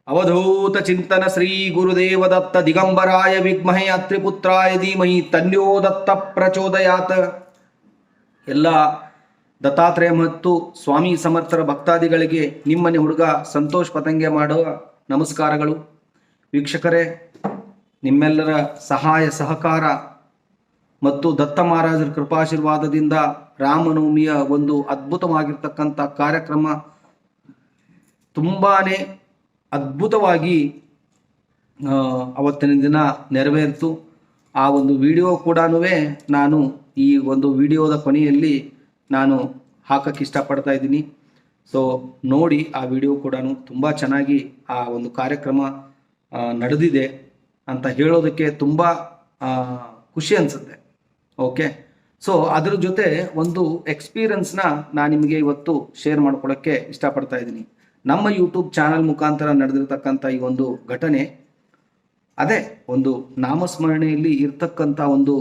ಅವಧೂತ ಚಿಂತನ ಶ್ರೀ ಗುರುದೇವ ದತ್ತ ದಿಗಂಬರಾಯ ವಿದ್ಮಹೇ ಅತ್ರಿಪುತ್ರಾಯ ಧೀಮಹಿ ತನ್ಯೋ ದತ್ತ ಪ್ರಚೋದಯಾತ. ಎಲ್ಲ ದತ್ತಾತ್ರೇಯ ಮತ್ತು ಸ್ವಾಮಿ ಸಮರ್ಥರ ಭಕ್ತಾದಿಗಳಿಗೆ ನಿಮ್ಮನೆ ಹುಡುಗ ಸಂತೋಷ್ ಪತಂಗೆ ಮಾಡುವ ನಮಸ್ಕಾರಗಳು. ವೀಕ್ಷಕರೇ, ನಿಮ್ಮೆಲ್ಲರ ಸಹಾಯ ಸಹಕಾರ ಮತ್ತು ದತ್ತ ಮಹಾರಾಜರ ಕೃಪಾಶೀರ್ವಾದದಿಂದ ರಾಮನವಮಿಯ ಒಂದು ಅದ್ಭುತವಾಗಿರ್ತಕ್ಕಂಥ ಕಾರ್ಯಕ್ರಮ ತುಂಬಾನೇ ಅದ್ಭುತವಾಗಿ ಅವತ್ತಿನ ದಿನ ನೆರವೇರಿತು. ಆ ಒಂದು ವಿಡಿಯೋ ಕೂಡ ನಾನು ಈ ಒಂದು ವಿಡಿಯೋದ ಕೊನೆಯಲ್ಲಿ ನಾನು ಹಾಕಕ್ಕೆ ಇಷ್ಟಪಡ್ತಾ ಇದ್ದೀನಿ. ಸೊ ನೋಡಿ, ಆ ವಿಡಿಯೋ ಕೂಡ ತುಂಬ ಚೆನ್ನಾಗಿ ಆ ಒಂದು ಕಾರ್ಯಕ್ರಮ ನಡೆದಿದೆ ಅಂತ ಹೇಳೋದಕ್ಕೆ ತುಂಬ ಖುಷಿ ಅನಿಸುತ್ತೆ. ಓಕೆ, ಸೊ ಅದ್ರ ಜೊತೆ ಒಂದು ಎಕ್ಸ್ಪೀರಿಯನ್ಸ್ನ ನಾನು ನಿಮಗೆ ಇವತ್ತು ಶೇರ್ ಮಾಡ್ಕೊಳ್ಳೋಕ್ಕೆ ಇಷ್ಟಪಡ್ತಾ ಇದ್ದೀನಿ. ನಮ್ಮ ಯೂಟ್ಯೂಬ್ ಚಾನಲ್ ಮುಖಾಂತರ ನಡೆದಿರ್ತಕ್ಕಂಥ ಈ ಒಂದು ಘಟನೆ, ಅದೇ ಒಂದು ನಾಮಸ್ಮರಣೆಯಲ್ಲಿ ಇರ್ತಕ್ಕಂಥ ಒಂದು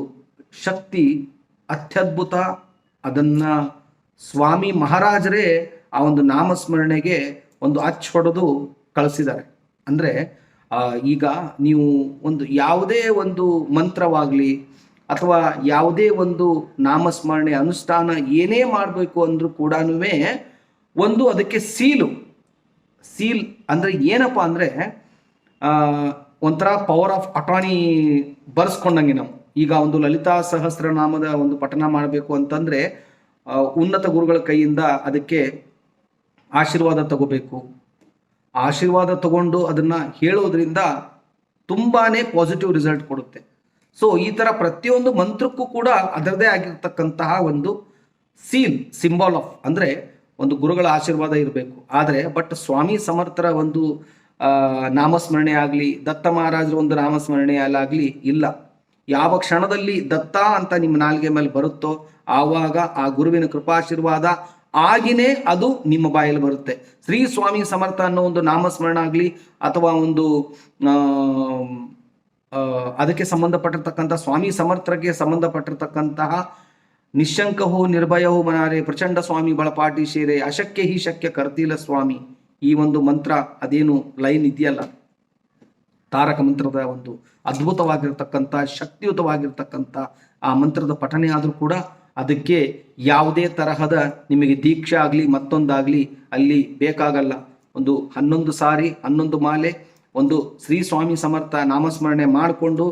ಶಕ್ತಿ ಅತ್ಯದ್ಭುತ. ಅದನ್ನು ಸ್ವಾಮಿ ಮಹಾರಾಜರೇ ಆ ಒಂದು ನಾಮಸ್ಮರಣೆಗೆ ಒಂದು ಅಚ್ಚು ಹೊಡೆದು ಕಳಿಸಿದ್ದಾರೆ. ಅಂದರೆ ಈಗ ನೀವು ಒಂದು ಯಾವುದೇ ಒಂದು ಮಂತ್ರವಾಗಲಿ ಅಥವಾ ಯಾವುದೇ ಒಂದು ನಾಮಸ್ಮರಣೆ ಅನುಷ್ಠಾನ ಏನೇ ಮಾಡಬೇಕು ಅಂದರೂ ಕೂಡ ಒಂದು ಅದಕ್ಕೆ ಸೀಲ್ ಅಂದರೆ ಏನಪ್ಪ ಅಂದರೆ ಒಂಥರ ಪವರ್ ಆಫ್ ಅಟಾರ್ನಿ ಬರ್ಸ್ಕೊಂಡಂಗೆ. ನಾವು ಈಗ ಒಂದು ಲಲಿತಾ ಸಹಸ್ರನಾಮದ ಒಂದು ಪಠನ ಮಾಡಬೇಕು ಅಂತಂದರೆ ಉನ್ನತ ಗುರುಗಳ ಕೈಯಿಂದ ಅದಕ್ಕೆ ಆಶೀರ್ವಾದ ತಗೋಬೇಕು. ಆಶೀರ್ವಾದ ತಗೊಂಡು ಅದನ್ನು ಹೇಳೋದ್ರಿಂದ ತುಂಬಾ ಪಾಸಿಟಿವ್ ರಿಸಲ್ಟ್ ಕೊಡುತ್ತೆ. ಸೊ ಈ ಥರ ಪ್ರತಿಯೊಂದು ಮಂತ್ರಕ್ಕೂ ಕೂಡ ಅದರದೇ ಆಗಿರ್ತಕ್ಕಂತಹ ಒಂದು ಸಿಂಬಲ್ ಆಫ್, ಅಂದರೆ ಒಂದು ಗುರುಗಳ ಆಶೀರ್ವಾದ ಇರಬೇಕು. ಆದರೆ ಸ್ವಾಮಿ ಸಮರ್ಥರ ಒಂದು ನಾಮಸ್ಮರಣೆ ಆಗಲಿ, ದತ್ತ ಮಹಾರಾಜರ ಒಂದು ನಾಮಸ್ಮರಣೆ ಆಗಲಿ ಇಲ್ಲ. ಯಾವ ಕ್ಷಣದಲ್ಲಿ ದತ್ತ ಅಂತ ನಿಮ್ಮ ನಾಲ್ಗೆ ಮೇಲೆ ಬರುತ್ತೋ ಆವಾಗ ಆ ಗುರುವಿನ ಕೃಪಾಶೀರ್ವಾದ ಆಗಿನೇ ಅದು ನಿಮ್ಮ ಬಾಯಲ್ಲಿ ಬರುತ್ತೆ. ಶ್ರೀ ಸ್ವಾಮಿ ಸಮರ್ಥ ಅನ್ನೋ ಒಂದು ನಾಮಸ್ಮರಣ ಆಗಲಿ ಅಥವಾ ಒಂದು ಅದಕ್ಕೆ ಸಂಬಂಧಪಟ್ಟಿರ್ತಕ್ಕಂಥ ಸ್ವಾಮಿ ಸಮರ್ಥರಿಗೆ ಸಂಬಂಧಪಟ್ಟಿರ್ತಕ್ಕಂತಹ ನಿಶಂಕಹೋ ನಿರ್ಭಯಹೋ ಮನಾರೆ ಪ್ರಚಂಡ ಸ್ವಾಮಿ ಬಳಪಾಟಿ ಶೇರೆ ಅಶಕ್ಯ ಹಿ ಶಕ್ಯ ಕರ್ತಿಲ ಸ್ವಾಮಿ, ಈ ಒಂದು ಮಂತ್ರ ಅದೇನು ಲೈನ್ ಇದೆಯಲ್ಲ, ತಾರಕ ಮಂತ್ರದ ಒಂದು ಅದ್ಭುತವಾಗಿರ್ತಕ್ಕಂಥ ಶಕ್ತಿಯುತವಾಗಿರ್ತಕ್ಕಂಥ ಆ ಮಂತ್ರದ ಪಠನೆ ಆದರೂ ಕೂಡ ಅದಕ್ಕೆ ಯಾವುದೇ ತರಹದ ನಿಮಗೆ ದೀಕ್ಷೆ ಆಗಲಿ ಮತ್ತೊಂದಾಗಲಿ ಅಲ್ಲಿ ಬೇಕಾಗಲ್ಲ. ಒಂದು 11 ಸಾರಿ 11 ಮಾಲೆ ಒಂದು ಶ್ರೀ ಸ್ವಾಮಿ ಸಮರ್ಥ ನಾಮಸ್ಮರಣೆ ಮಾಡಿಕೊಂಡು,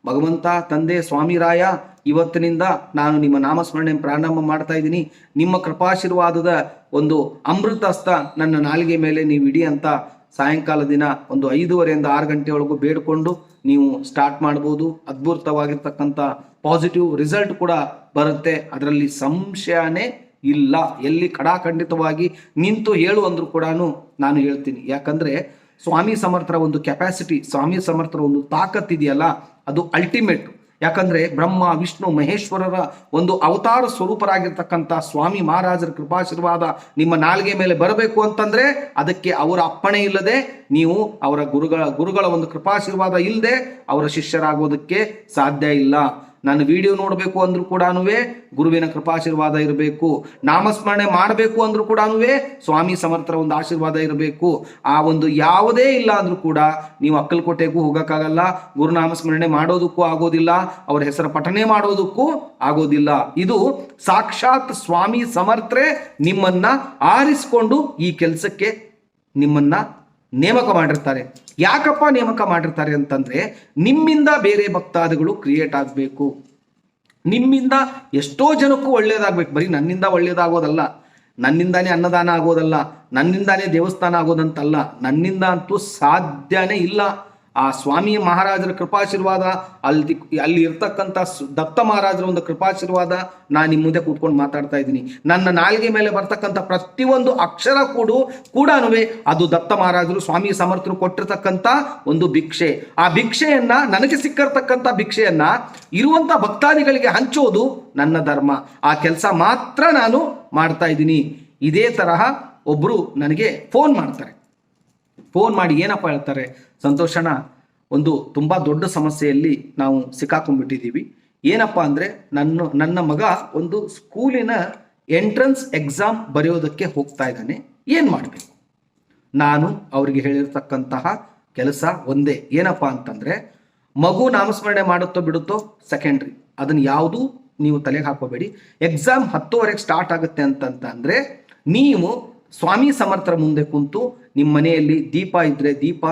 ಭಗವಂತ ತಂದೆ ಸ್ವಾಮಿರಾಯ, ಇವತ್ತಿನಿಂದ ನಾನು ನಿಮ್ಮ ನಾಮಸ್ಮರಣೆ ಪ್ರಾರಂಭ ಮಾಡ್ತಾ ಇದ್ದೀನಿ, ನಿಮ್ಮ ಕೃಪಾಶೀರ್ವಾದದ ಒಂದು ಅಮೃತಸ್ಥ ನನ್ನ ನಾಲಿಗೆ ಮೇಲೆ ನೀವು ಇಡಿ ಅಂತ ಸಾಯಂಕಾಲ ದಿನ ಒಂದು 5:30 6 ಗಂಟೆವರೆಗೂ ಬೇಡಿಕೊಂಡು ನೀವು ಸ್ಟಾರ್ಟ್ ಮಾಡ್ಬೋದು. ಅದ್ಭುತವಾಗಿರ್ತಕ್ಕಂಥ ಪಾಸಿಟಿವ್ ರಿಸಲ್ಟ್ ಕೂಡ ಬರುತ್ತೆ, ಅದರಲ್ಲಿ ಸಂಶಯನೇ ಇಲ್ಲ. ಎಲ್ಲಿ ಕಡಾಖಂಡಿತವಾಗಿ ನಿಂತು ಹೇಳು ಅಂದರೂ ಕೂಡ ನಾನು ಹೇಳ್ತೀನಿ. ಯಾಕಂದರೆ ಸ್ವಾಮಿ ಸಮರ್ಥರ ಒಂದು ಕೆಪಾಸಿಟಿ, ಸ್ವಾಮಿ ಸಮರ್ಥರ ಒಂದು ತಾಕತ್ತಿದೆಯಲ್ಲ, ಅದು ಅಲ್ಟಿಮೇಟ್. ಯಾಕಂದರೆ ಬ್ರಹ್ಮ ವಿಷ್ಣು ಮಹೇಶ್ವರರ ಒಂದು ಅವತಾರ ಸ್ವರೂಪರಾಗಿರ್ತಕ್ಕಂಥ ಸ್ವಾಮಿ ಮಹಾರಾಜರ ಕೃಪಾಶೀರ್ವಾದ ನಿಮ್ಮ ನಾಲ್ಗೆ ಮೇಲೆ ಬರಬೇಕು ಅಂತಂದರೆ ಅದಕ್ಕೆ ಅವರ ಅಪ್ಪಣೆ ಇಲ್ಲದೆ, ನೀವು ಅವರ ಗುರುಗಳ ಒಂದು ಕೃಪಾಶೀರ್ವಾದ ಇಲ್ಲದೆ ಅವರ ಶಿಷ್ಯರಾಗೋದಕ್ಕೆ ಸಾಧ್ಯ ಇಲ್ಲ. ನಾನು ವಿಡಿಯೋ ನೋಡಬೇಕು ಅಂದ್ರೂ ಕೂಡ ಗುರುವಿನ ಕೃಪಾಶೀರ್ವಾದ ಇರಬೇಕು. ನಾಮಸ್ಮರಣೆ ಮಾಡಬೇಕು ಅಂದ್ರೂ ಕೂಡ ಸ್ವಾಮಿ ಸಮರ್ಥರ ಒಂದು ಆಶೀರ್ವಾದ ಇರಬೇಕು. ಆ ಒಂದು ಯಾವುದೇ ಇಲ್ಲ ಅಂದ್ರೂ ಕೂಡ ನೀವು ಅಕ್ಕಲಕೋಟೆಗೂ ಹೋಗೋಕ್ಕಾಗಲ್ಲ, ಗುರುನಾಮಸ್ಮರಣೆ ಮಾಡೋದಕ್ಕೂ ಆಗೋದಿಲ್ಲ, ಅವರ ಹೆಸರ ಪಠನೆ ಮಾಡೋದಕ್ಕೂ ಆಗೋದಿಲ್ಲ. ಇದು ಸಾಕ್ಷಾತ್ ಸ್ವಾಮಿ ಸಮರ್ಥರೇ ನಿಮ್ಮನ್ನ ಆರಿಸಿಕೊಂಡು ಈ ಕೆಲಸಕ್ಕೆ ನಿಮ್ಮನ್ನ ನೇಮಕ ಮಾಡಿರ್ತಾರೆ. ಯಾಕಪ್ಪ ನೇಮಕ ಮಾಡಿರ್ತಾರೆ ಅಂತಂದ್ರೆ, ನಿಮ್ಮಿಂದ ಬೇರೆ ಭಕ್ತಾದಿಗಳು ಕ್ರಿಯೇಟ್ ಆಗಬೇಕು, ನಿಮ್ಮಿಂದ ಎಷ್ಟೋ ಜನಕ್ಕೂ ಒಳ್ಳೇದಾಗಬೇಕು. ಬರೀ ನನ್ನಿಂದ ಒಳ್ಳೇದಾಗೋದಲ್ಲ, ನನ್ನಿಂದಾನೇ ಅನ್ನದಾನ ಆಗೋದಲ್ಲ, ನನ್ನಿಂದಾನೇ ದೇವಸ್ಥಾನ ಆಗೋದಂತಲ್ಲ, ನನ್ನಿಂದ ಅಂತೂ ಸಾಧ್ಯನೇ ಇಲ್ಲ. ಆ ಸ್ವಾಮಿ ಮಹಾರಾಜರ ಕೃಪಾಶೀರ್ವಾದ, ಅಲ್ಲಿ ಇರ್ತಕ್ಕಂಥ ದತ್ತ ಮಹಾರಾಜರ ಒಂದು ಕೃಪಾಶೀರ್ವಾದ ನಾನು ನಿಮ್ಮ ಮುಂದೆ ಕೂತ್ಕೊಂಡು ಮಾತಾಡ್ತಾ ಇದ್ದೀನಿ. ನನ್ನ ನಾಲ್ಗೆ ಮೇಲೆ ಬರ್ತಕ್ಕಂಥ ಪ್ರತಿಯೊಂದು ಅಕ್ಷರ ಕೂಡ ಅದು ದತ್ತ ಮಹಾರಾಜರು ಸ್ವಾಮಿ ಸಮರ್ಥರು ಕೊಟ್ಟಿರ್ತಕ್ಕಂಥ ಒಂದು ಭಿಕ್ಷೆ. ಆ ಭಿಕ್ಷೆಯನ್ನ, ನನಗೆ ಸಿಕ್ಕಿರ್ತಕ್ಕಂಥ ಭಿಕ್ಷೆಯನ್ನ ಇರುವಂಥ ಭಕ್ತಾದಿಗಳಿಗೆ ಹಂಚೋದು ನನ್ನ ಧರ್ಮ. ಆ ಕೆಲಸ ಮಾತ್ರ ನಾನು ಮಾಡ್ತಾ ಇದ್ದೀನಿ. ಇದೇ ತರಹ ಒಬ್ಬರು ನನಗೆ ಫೋನ್ ಮಾಡಿ ಏನಪ್ಪ ಹೇಳ್ತಾರೆ, ಸಂತೋಷಣ, ಒಂದು ತುಂಬ ದೊಡ್ಡ ಸಮಸ್ಯೆಯಲ್ಲಿ ನಾವು ಸಿಕ್ಕಾಕೊಂಡ್ಬಿಟ್ಟಿದ್ದೀವಿ. ಏನಪ್ಪ ಅಂದರೆ, ನನ್ನ ಮಗ ಒಂದು ಸ್ಕೂಲಿನ ಎಂಟ್ರೆನ್ಸ್ ಎಕ್ಸಾಮ್ ಬರೆಯೋದಕ್ಕೆ ಹೋಗ್ತಾ ಇದ್ದಾನೆ, ಏನು ಮಾಡಬೇಕು? ನಾನು ಅವರಿಗೆ ಹೇಳಿರ್ತಕ್ಕಂತಹ ಕೆಲಸ ಒಂದೇ, ಏನಪ್ಪಾ ಅಂತಂದ್ರೆ ಮಗು ನಾಮಸ್ಮರಣೆ ಮಾಡುತ್ತೋ ಬಿಡುತ್ತೋ ಸೆಕೆಂಡ್ರಿ, ಅದನ್ನ ಯಾವುದು ನೀವು ತಲೆಗೆ ಹಾಕೋಬೇಡಿ. ಎಕ್ಸಾಮ್ 10:30 ಸ್ಟಾರ್ಟ್ ಆಗುತ್ತೆ ಅಂತಂದ್ರೆ ನೀವು ಸ್ವಾಮಿ ಸಮರ್ಥರ ಮುಂದೆ ಕುಂತು ನಿಮ್ಮ ಮನೆಯಲ್ಲಿ ದೀಪ ಇದ್ರೆ ದೀಪ,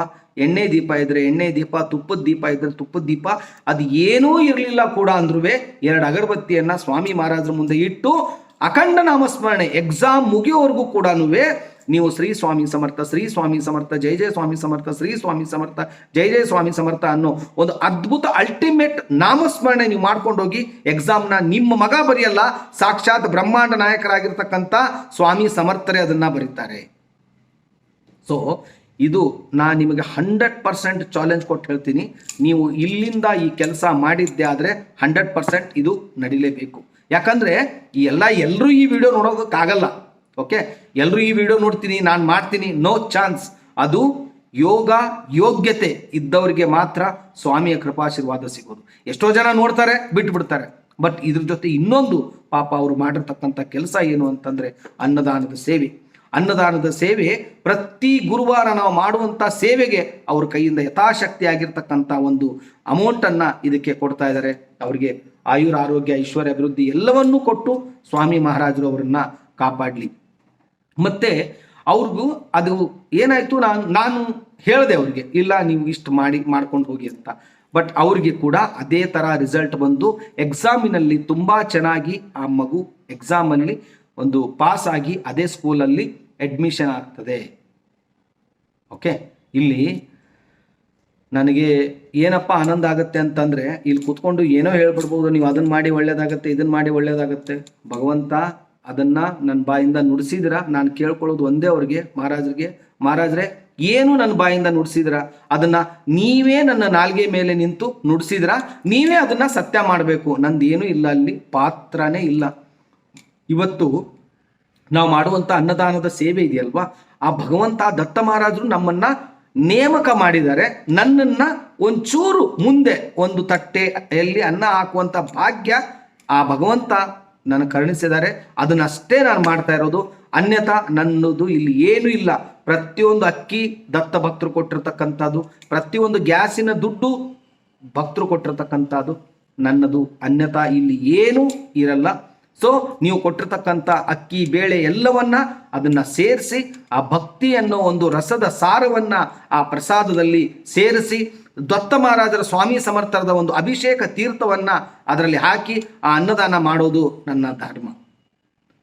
ಎಣ್ಣೆ ದೀಪ ಇದ್ರೆ ಎಣ್ಣೆ ದೀಪ, ತುಪ್ಪದ ದೀಪ ಇದ್ರೆ ತುಪ್ಪದ ದೀಪ, ಅದು ಏನೂ ಇರಲಿಲ್ಲ ಕೂಡ ಅಂದ್ರೂ 2 ಅಗರಬತ್ತಿಯನ್ನ ಸ್ವಾಮಿ ಮಹಾರಾಜರ ಮುಂದೆ ಇಟ್ಟು ಅಖಂಡ ನಾಮಸ್ಮರಣೆ ಎಕ್ಸಾಮ್ ಮುಗಿಯೋವರೆಗೂ ಕೂಡ ನೀವು ಶ್ರೀ ಸ್ವಾಮಿ ಸಮರ್ಥ, ಶ್ರೀ ಸ್ವಾಮಿ ಸಮರ್ಥ, ಜೈ ಜಯ ಸ್ವಾಮಿ ಸಮರ್ಥ, ಶ್ರೀ ಸ್ವಾಮಿ ಸಮರ್ಥ, ಜೈ ಜಯ ಸ್ವಾಮಿ ಸಮರ್ಥ ಅನ್ನೋ ಒಂದು ಅದ್ಭುತ ಅಲ್ಟಿಮೇಟ್ ನಾಮಸ್ಮರಣೆ ನೀವು ಮಾಡ್ಕೊಂಡು ಹೋಗಿ ಎಕ್ಸಾಮ್ನ ನಿಮ್ಮ ಮಗ ಬರೆಯಲ್ಲ, ಸಾಕ್ಷಾತ್ ಬ್ರಹ್ಮಾಂಡ ನಾಯಕರಾಗಿರ್ತಕ್ಕಂಥ ಸ್ವಾಮಿ ಸಮರ್ಥರೇ ಅದನ್ನ ಬರೀತಾರೆ. ಸೊ ಇದು ನಾನು ನಿಮಗೆ 100% ಚಾಲೆಂಜ್ ಕೊಟ್ಟು ಹೇಳ್ತೀನಿ. ನೀವು ಇಲ್ಲಿಂದ ಈ ಕೆಲಸ ಮಾಡಿದ್ದೆ ಆದರೆ 100% ಇದು ನಡಿಲೇಬೇಕು. ಯಾಕಂದ್ರೆ ಎಲ್ಲರೂ ಈ ವಿಡಿಯೋ ನೋಡೋದಕ್ಕಾಗಲ್ಲ. ಓಕೆ, ಎಲ್ಲರೂ ಈ ವಿಡಿಯೋ ನೋಡ್ತೀನಿ ನಾನು ಮಾಡ್ತೀನಿ, ನೋ ಚಾನ್ಸ್. ಅದು ಯೋಗ ಯೋಗ್ಯತೆ ಇದ್ದವರಿಗೆ ಮಾತ್ರ ಸ್ವಾಮಿಯ ಕೃಪಾಶೀರ್ವಾದ ಸಿಗೋದು. ಎಷ್ಟೋ ಜನ ನೋಡ್ತಾರೆ ಬಿಟ್ಟು ಬಿಡ್ತಾರೆ. ಬಟ್ ಇದ್ರ ಜೊತೆ ಇನ್ನೊಂದು ಪಾಪ ಅವರು ಮಾಡಿರ್ತಕ್ಕಂಥ ಕೆಲಸ ಏನು ಅಂತಂದ್ರೆ ಅನ್ನದಾನದ ಸೇವೆ. ಅನ್ನದಾನದ ಸೇವೆ ಪ್ರತಿ ಗುರುವಾರ ನಾವು ಮಾಡುವಂಥ ಸೇವೆಗೆ ಅವ್ರ ಕೈಯಿಂದ ಯಥಾಶಕ್ತಿ ಆಗಿರ್ತಕ್ಕಂಥ ಒಂದು ಅಮೌಂಟನ್ನು ಇದಕ್ಕೆ ಕೊಡ್ತಾ ಇದ್ದಾರೆ. ಅವರಿಗೆ ಆಯುರ ಆರೋಗ್ಯ ಐಶ್ವರ್ಯ ಅಭಿವೃದ್ಧಿ ಎಲ್ಲವನ್ನೂ ಕೊಟ್ಟು ಸ್ವಾಮಿ ಮಹಾರಾಜರು ಅವರನ್ನ ಕಾಪಾಡಲಿ. ಮತ್ತೆ ಅವ್ರಿಗೂ ಅದು ಏನಾಯ್ತು, ನಾನು ಹೇಳಿದೆ ಅವ್ರಿಗೆ, ಇಲ್ಲ ನೀವು ಇಷ್ಟು ಮಾಡ್ಕೊಂಡು ಹೋಗಿ ಅಂತ. ಬಟ್ ಅವ್ರಿಗೆ ಕೂಡ ಅದೇ ಥರ ರಿಸಲ್ಟ್ ಬಂದು ಎಕ್ಸಾಮಿನಲ್ಲಿ ತುಂಬ ಚೆನ್ನಾಗಿ ಆ ಮಗು ಎಕ್ಸಾಮಲ್ಲಿ ಒಂದು ಪಾಸ್ ಆಗಿ ಅದೇ ಸ್ಕೂಲಲ್ಲಿ ಅಡ್ಮಿಷನ್ ಆಗ್ತದೆ. ಓಕೆ, ಇಲ್ಲಿ ನನಗೆ ಏನಪ್ಪ ಆನಂದ ಆಗುತ್ತೆ ಅಂತಂದ್ರೆ ಇಲ್ಲಿ ಕುತ್ಕೊಂಡು ಏನೋ ಹೇಳ್ಬಿಡ್ಬೋದು, ನೀವು ಅದನ್ನ ಮಾಡಿ ಒಳ್ಳೇದಾಗತ್ತೆ, ಇದನ್ನ ಮಾಡಿ ಒಳ್ಳೇದಾಗತ್ತೆ. ಭಗವಂತ ಅದನ್ನ ನನ್ನ ಬಾಯಿಂದ ನುಡಿಸಿದ್ರ, ನಾನು ಕೇಳ್ಕೊಳ್ಳೋದು ಒಂದೇ ಅವ್ರಿಗೆ, ಮಹಾರಾಜರೇ ಏನು ನನ್ನ ಬಾಯಿಂದ ನುಡಿಸಿದ್ರ ಅದನ್ನ ನೀವೇ ನನ್ನ ನಾಲ್ಗೆ ಮೇಲೆ ನಿಂತು ನುಡಿಸಿದ್ರ, ನೀವೇ ಅದನ್ನ ಸತ್ಯ ಮಾಡಬೇಕು. ನಂದೇನು ಇಲ್ಲ, ಅಲ್ಲಿ ಪಾತ್ರನೇ ಇಲ್ಲ. ಇವತ್ತು ನಾವು ಮಾಡುವಂತ ಅನ್ನದಾನದ ಸೇವೆ ಇದೆಯಲ್ವಾ, ಆ ಭಗವಂತ ದತ್ತ ಮಹಾರಾಜರು ನಮ್ಮನ್ನ ನೇಮಕ ಮಾಡಿದ್ದಾರೆ. ನನ್ನನ್ನ ಒಂಚೂರು ಮುಂದೆ ಒಂದು ತಟ್ಟೆಯಲ್ಲಿ ಅನ್ನ ಹಾಕುವಂತ ಭಾಗ್ಯ ಆ ಭಗವಂತ ನನ್ನ ಕರುಣಿಸಿದ್ದಾರೆ. ಅದನ್ನಷ್ಟೇ ನಾನು ಮಾಡ್ತಾ ಇರೋದು. ಅನ್ಯತಾ ನನ್ನದು ಇಲ್ಲಿ ಏನು ಇಲ್ಲ. ಪ್ರತಿಯೊಂದು ಅಕ್ಕಿ ದತ್ತ ಭಕ್ತರು ಕೊಟ್ಟಿರ್ತಕ್ಕಂಥದ್ದು, ಪ್ರತಿಯೊಂದು ಗ್ಯಾಸಿನ ದುಡ್ಡು ಭಕ್ತರು ಕೊಟ್ಟಿರ್ತಕ್ಕಂಥದ್ದು ನನ್ನದು. ಅನ್ಯತಾ ಇಲ್ಲಿ ಏನೂ ಇರಲ್ಲ. ಸೊ ನೀವು ಕೊಟ್ಟಿರ್ತಕ್ಕಂಥ ಅಕ್ಕಿ ಬೇಳೆ ಎಲ್ಲವನ್ನ ಅದನ್ನ ಸೇರಿಸಿ ಆ ಭಕ್ತಿ ಅನ್ನೋ ಒಂದು ರಸದ ಸಾರವನ್ನ ಆ ಪ್ರಸಾದದಲ್ಲಿ ಸೇರಿಸಿ ದತ್ತ ಮಹಾರಾಜರ ಸ್ವಾಮಿ ಸಮರ್ಥರದ ಒಂದು ಅಭಿಷೇಕ ತೀರ್ಥವನ್ನ ಅದರಲ್ಲಿ ಹಾಕಿ ಆ ಅನ್ನದಾನ ಮಾಡೋದು ನನ್ನ ಧರ್ಮ.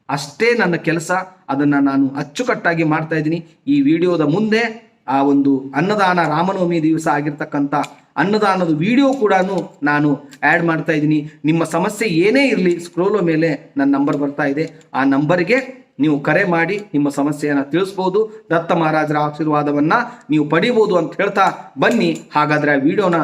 ಅಷ್ಟೇ ನನ್ನ ಕೆಲಸ. ಅದನ್ನ ನಾನು ಅಚ್ಚುಕಟ್ಟಾಗಿ ಮಾಡ್ತಾ ಇದ್ದೀನಿ. ಈ ವಿಡಿಯೋದ ಮುಂದೆ ಆ ಒಂದು ಅನ್ನದಾನ ರಾಮನವಮಿ ದಿವಸ ಆಗಿರ್ತಕ್ಕಂಥ ಅನ್ನದಾನದ ವಿಡಿಯೋ ಕೂಡ ನಾನು ಆ್ಯಡ್ ಮಾಡ್ತಾ ಇದ್ದೀನಿ. ನಿಮ್ಮ ಸಮಸ್ಯೆ ಏನೇ ಇರಲಿ, ಸ್ಕ್ರೋಲ್ ಮೇಲೆ ನನ್ನ ನಂಬರ್ ಬರ್ತಾ ಇದೆ, ಆ ನಂಬರ್ಗೆ ನೀವು ಕರೆ ಮಾಡಿ ನಿಮ್ಮ ಸಮಸ್ಯೆಯನ್ನು ತಿಳಿಸ್ಬೋದು. ದತ್ತ ಮಹಾರಾಜರ ಆಶೀರ್ವಾದವನ್ನ ನೀವು ಪಡಿಬೋದು ಅಂತ ಹೇಳ್ತಾ ಬನ್ನಿ. ಹಾಗಾದ್ರೆ ಆ ವಿಡಿಯೋನ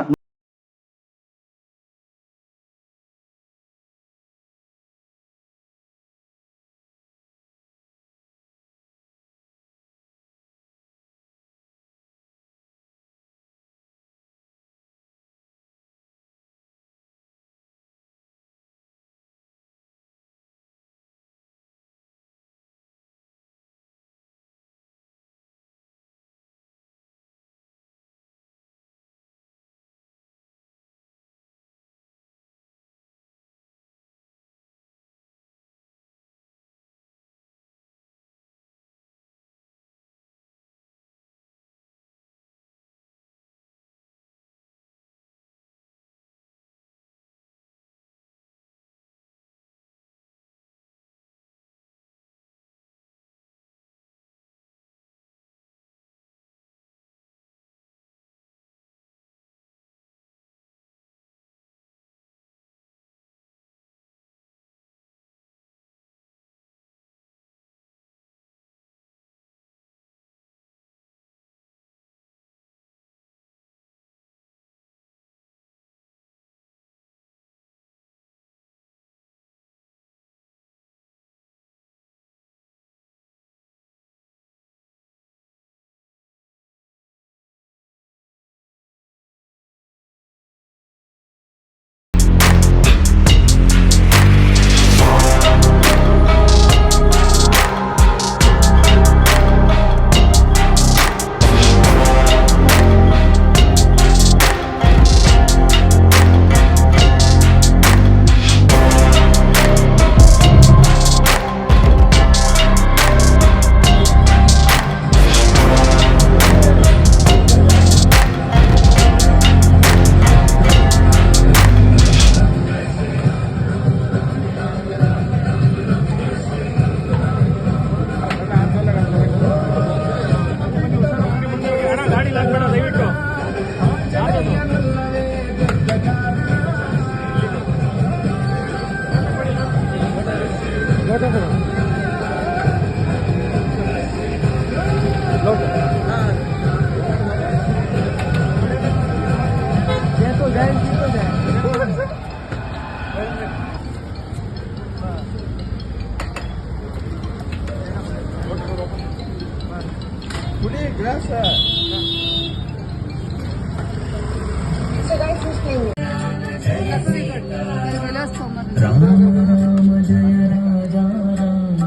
राम राम जय राजा राम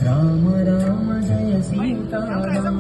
राम राम जय सीता राम